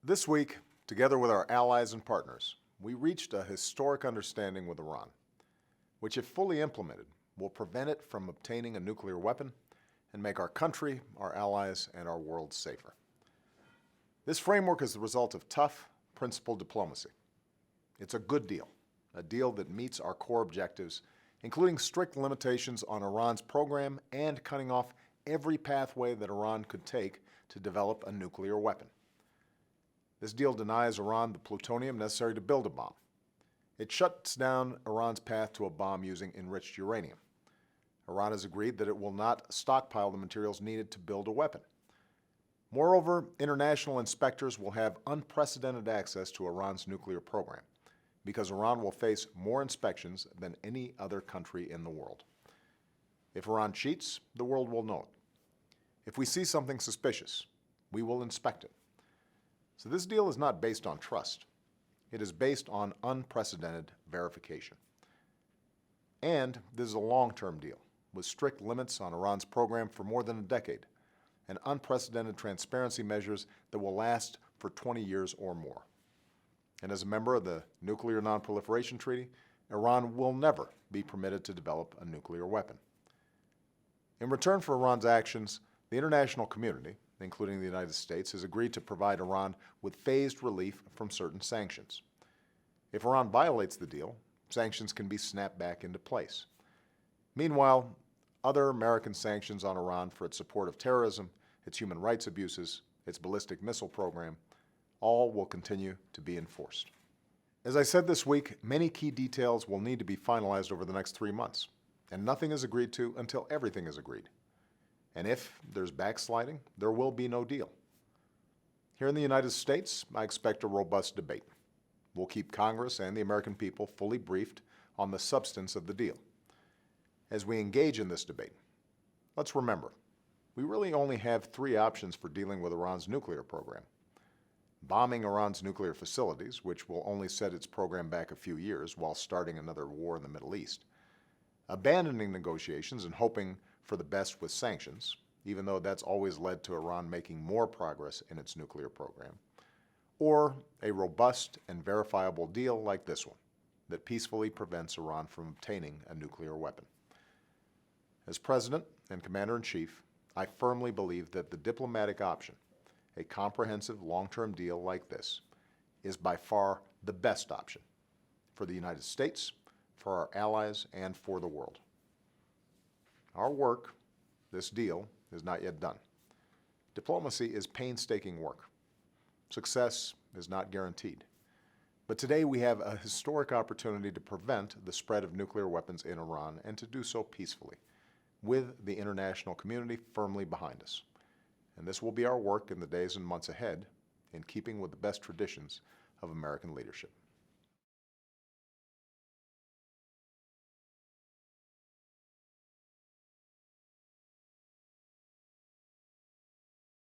This week, together with our allies and partners, we reached a historic understanding with Iran, which, if fully implemented, will prevent it from obtaining a nuclear weapon and make our country, our allies, and our world safer. This framework is the result of tough, principled diplomacy. It's a good deal, a deal that meets our core objectives, including strict limitations on Iran's program and cutting off every pathway that Iran could take to develop a nuclear weapon. This deal denies Iran the plutonium necessary to build a bomb. It shuts down Iran's path to a bomb using enriched uranium. Iran has agreed that it will not stockpile the materials needed to build a weapon. Moreover, international inspectors will have unprecedented access to Iran's nuclear program, because Iran will face more inspections than any other country in the world. If Iran cheats, the world will know it. If we see something suspicious, we will inspect it. So this deal is not based on trust. It is based on unprecedented verification. And this is a long-term deal, with strict limits on Iran's program for more than a decade, and unprecedented transparency measures that will last for 20 years or more. And as a member of the Nuclear Non-Proliferation Treaty, Iran will never be permitted to develop a nuclear weapon. In return for Iran's actions, the international community, including the United States, has agreed to provide Iran with phased relief from certain sanctions. If Iran violates the deal, sanctions can be snapped back into place. Meanwhile, other American sanctions on Iran for its support of terrorism, its human rights abuses, its ballistic missile program, all will continue to be enforced. As I said this week, many key details will need to be finalized over the next 3 months, and nothing is agreed to until everything is agreed. And if there's backsliding, there will be no deal. Here in the United States, I expect a robust debate. We'll keep Congress and the American people fully briefed on the substance of the deal. As we engage in this debate, let's remember, we really only have 3 options for dealing with Iran's nuclear program. Bombing Iran's nuclear facilities, which will only set its program back a few years while starting another war in the Middle East. Abandoning negotiations and hoping for the best with sanctions, even though that's always led to Iran making more progress in its nuclear program. Or a robust and verifiable deal like this one that peacefully prevents Iran from obtaining a nuclear weapon. As President and Commander-in-Chief, I firmly believe that the diplomatic option, a comprehensive long-term deal like this, is by far the best option for the United States, for our allies, and for the world. Our work, this deal, is not yet done. Diplomacy is painstaking work. Success is not guaranteed. But today we have a historic opportunity to prevent the spread of nuclear weapons in Iran and to do so peacefully, with the international community firmly behind us. And this will be our work in the days and months ahead, in keeping with the best traditions of American leadership.